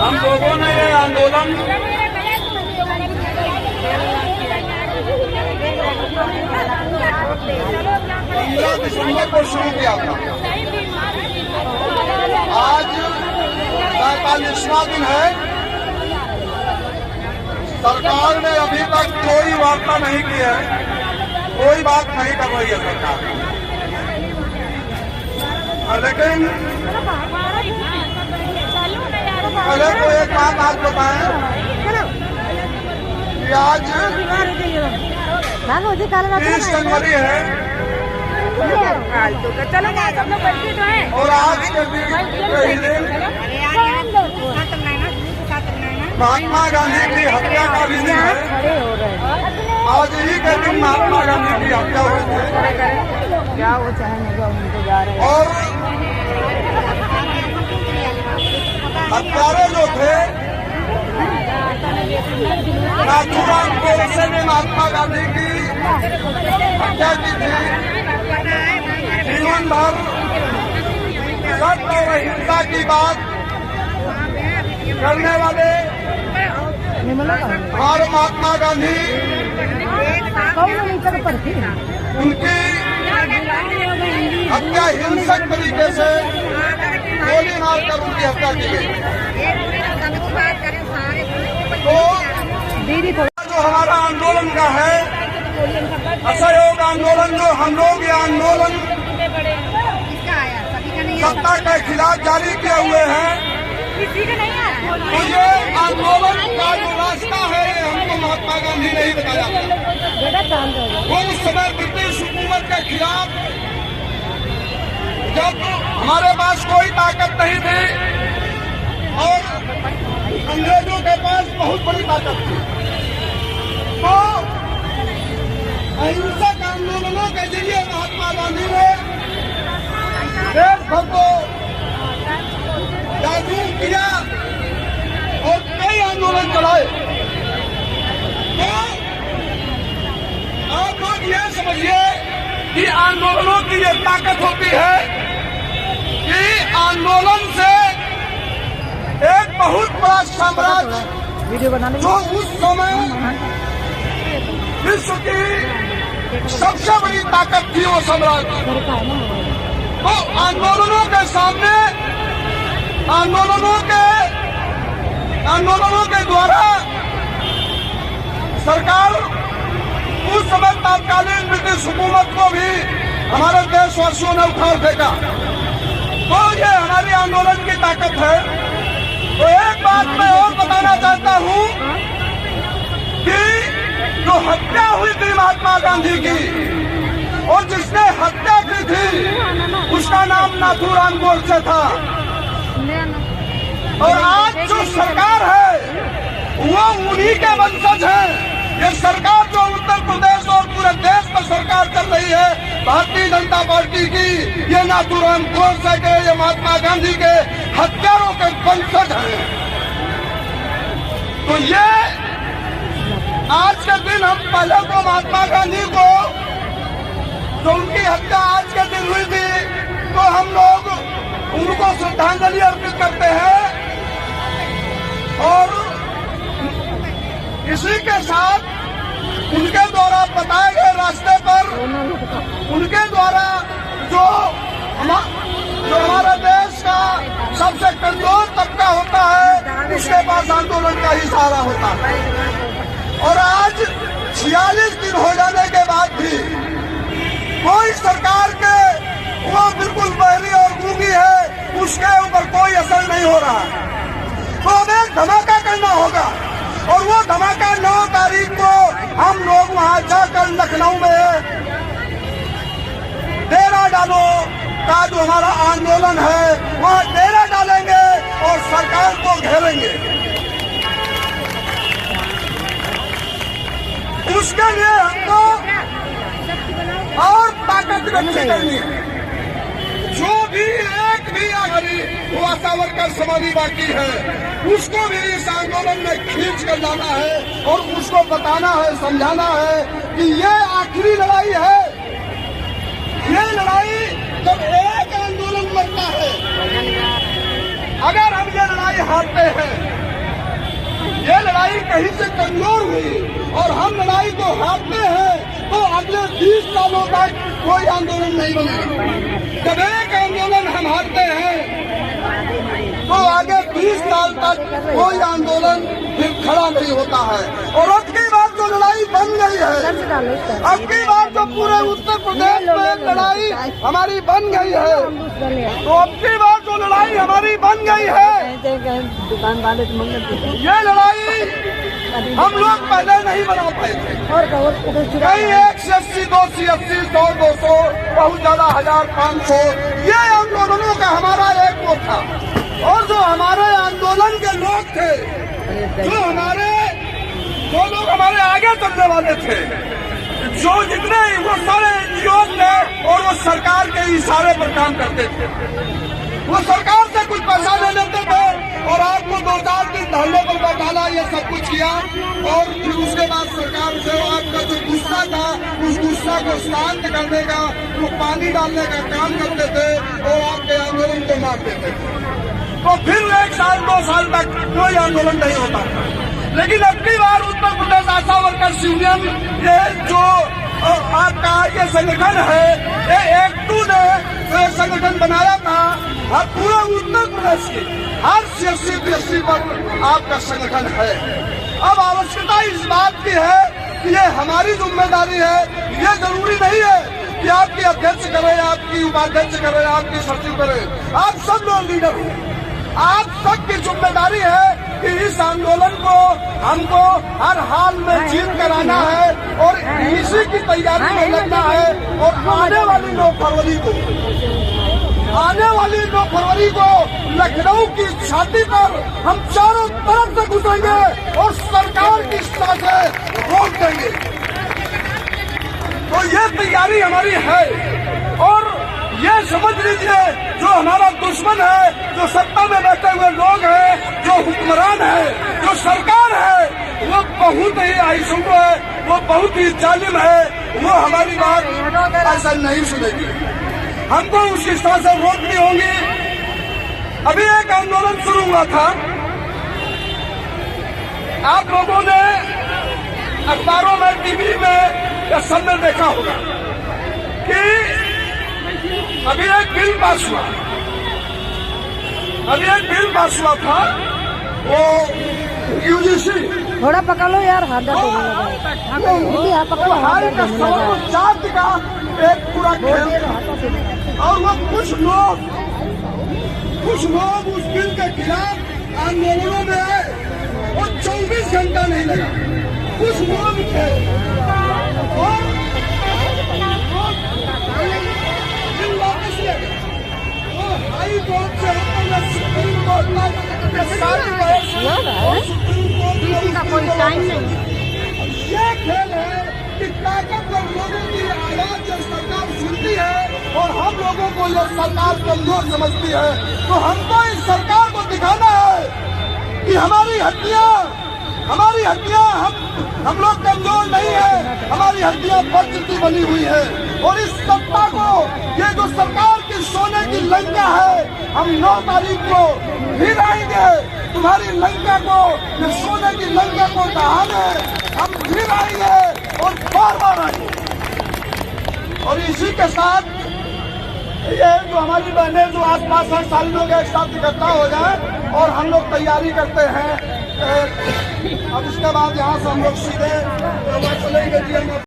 हम लोगों ने ये आंदोलन 15 दिसंबर को शुरू किया था। आज 45वां दिन है। सरकार ने अभी तक कोई वार्ता नहीं की है, कोई बात नहीं कर रही है सरकार। लेकिन पहले तो एक बात आप बताएं कि आज 30 जनवरी है और आज के दिन महात्मा गांधी की हत्या का भी दिन है। आज ही के दिन महात्मा गांधी की हत्या हुई थी और हत्यारे जो थे नाथूराम गोडसे ने महात्मा गांधी की हत्या की थी। जीवन भर सत्य और अहिंसा की बात करने वाले हमारे महात्मा गांधी उनकी हत्या हिंसक तरीके से गोली मारकर उनकी हत्या की गई। तो जो हमारा आंदोलन का है असहयोग आंदोलन, जो हम लोग ये आंदोलन सत्ता के खिलाफ जारी किए हुए हैं, तो ये आंदोलन का जो रास्ता है ये हमको महात्मा गांधी ने ही बताया। वो उस समय ब्रिटिश हुकूमत के खिलाफ जब हमारे पास कोई ताकत नहीं थी और अंग्रेजों के पास बहुत बड़ी ताकत थी, तो अहिंसक आंदोलनों के जरिए महात्मा गांधी ने देश भर को जागरूक किया और कई आंदोलन चलाए। तो आप लोग ये समझिए कि आंदोलनों की ये ताकत होती है कि आंदोलन से एक बहुत बड़ा साम्राज्य जो उस समय विश्व की सबसे बड़ी ताकत थी वो साम्राज्य, तो आंदोलनों के सामने आंदोलनों के द्वारा सरकार उस समय तत्कालीन ब्रिटिश हुकूमत को भी हमारे देशवासियों ने उठा फेंका। तो ये हमारी आंदोलन की ताकत है। तो एक बात मैं और बताना चाहता हूँ कि जो हत्या हुई थी महात्मा गांधी की और जिसने हत्या की थी उसका नाम नाथूराम गोडसे था। और आज जो सरकार है वो उन्हीं के वंशज हैं। ये सरकार जो उत्तर प्रदेश और पूरे देश में सरकार चल रही है भारतीय जनता पार्टी की, ये नाथूराम गोडसे के, ये महात्मा गांधी के हत्यारों के वंशज हैं। तो ये आज के दिन हम पहले तो महात्मा गांधी को जो उनकी हत्या आज के दिन हुई थी तो हम लोग उनको श्रद्धांजलि अर्पित करते हैं और इसी के साथ उनके द्वारा बताए गए रास्ते पर उनके द्वारा जो हमारे देश का सबसे कमजोर तबका होता है उसके पास आंदोलन का ही सहारा होता है। और आज 46 दिन हो जाने के बाद भी कोई सरकार के वो बिल्कुल बहरी और गूंगी है उसके ऊपर कोई असर नहीं हो रहा है। तो हमें धमाका करना होगा और वो धमाका 9 तारीख को हम लोग वहां जाकर लखनऊ में डेरा डालो का जो हमारा आंदोलन है वहां डेरा डालेंगे और सरकार को घेरेंगे। उसके लिए हमको और ताकत इकट्ठी करनी है। जो भी एक भी आखिरी वो सावरकर समाधि बाकी है उसको भी इस आंदोलन में खींच कर लाना है और उसको बताना है, समझाना है कि ये आखिरी लड़ाई है। ये लड़ाई जब एक आंदोलन मरता है, अगर हम ये लड़ाई हारते हैं ये लड़ाई कहीं से कमजोर हुई और हम लड़ाई को हारते हैं तो अगले 20 सालों तक कोई आंदोलन नहीं बनेगा। जब एक आंदोलन हम हारते हैं तो आगे 20 साल तक कोई आंदोलन फिर खड़ा नहीं होता है। और अब की बार जो लड़ाई बन गई है, अब की बार जो पूरे उत्तर प्रदेश में लड़ाई हमारी बन गई है, तो अब की बार जो लड़ाई हमारी बन गई है, दुकान वाले ये लड़ाई हम लोग पहले नहीं बना पाए थे। कई 180, 280, 100, 200, बहुत ज्यादा 1000, 500, ये आंदोलनों का हमारा एक वो था। और जो हमारे आंदोलन के लोग थे, जो लोग हमारे आगे चलने वाले थे, जो जितने वो सारे एनजीओ थे और वो सरकार के इशारे पर काम करते थे, वो सरकार से कुछ पैसा ले लेते थे और आपको 2-4 दिन धरने पर बैठाला, ये सब कुछ किया। और फिर उसके बाद सरकार से आपका जो गुस्सा था, उस गुस्सा को शांत करने का, वो पानी डालने का काम करते थे और आपके आंदोलन को मार देते थे। तो फिर 1 साल 2 साल तक कोई आंदोलन नहीं होता। लेकिन अगली बार उत्तर प्रदेश आशा वर्कर्स यूनियन, ये जो आपका ये संगठन है, ये एकटू ने जो संगठन बनाया था, हर पूरे उत्तर प्रदेश की हर CSC PSC पर आपका संगठन है। अब आवश्यकता इस बात की है कि ये हमारी जिम्मेदारी है। ये जरूरी नहीं है कि आपकी अध्यक्ष करे, आपकी उपाध्यक्ष करे, आपकी सचिव करे, आप सब लोग लीडर हो। आप सबकी जिम्मेदारी है कि इस आंदोलन को हमको हर हाल में जीत कराना है और इसी की तैयारी में लगना है। और आने वाली 9 फरवरी को लखनऊ की छाती पर हम चारों तरफ से घुसेंगे और सरकार की साथे रोक देंगे। तो ये तैयारी हमारी है। और ये समझ लीजिए, जो हमारा दुश्मन है, जो सत्ता में बैठे हुए लोग हैं, जो हुक्मरान है, जो सरकार है, वो बहुत ही आइसुम है, वो बहुत ही जालिम है। वो हमारी बात ऐसा नहीं सुनेगी। हमको उस तरह से रोकनी होगी। अभी एक आंदोलन शुरू हुआ था, आप लोगों ने अखबारों में, टीवी में या सब में देखा होगा कि अभी एक बिल पास हुआ था, वो UGC थोड़ा पकड़ लो यार, हाथ हाई का सवा 4 का एक पूरा खेल। और वो कुछ लोग उस बिल के खिलाफ आंदोलनों में आए। वो 24 घंटा नहीं लगा, कुछ लोग थे और बिल वापस ले गए। वो हाई कोर्ट से होकर सुप्रीम कोर्ट तक के साथ कोई टाइम नहीं। ये खेल है कि ताकतवर लोगों की आवाज जब सरकार सुनती है और हम लोगों को ये सरकार कमजोर समझती है, तो हमको इस सरकार को दिखाना है कि हमारी हड्डियां हम लोग कमजोर नहीं है, हमारी हड्डियां मजबूत बनी हुई है। और इस सत्ता को, ये जो सरकार की सोने की लंका है, हम 9 तारीख को फिर आएंगे तुम्हारी लंका को, ये सोने की लंका को दहाने हम फिर आएंगे और बार आएंगे। और इसी के साथ ये जो हमारी बहनें जो आसपास हैं, सारे लोग एक साथ इकट्ठा हो जाए और हम लोग तैयारी करते हैं। अब उसके बाद यहाँ से हम लोग सीधे चलेंगे।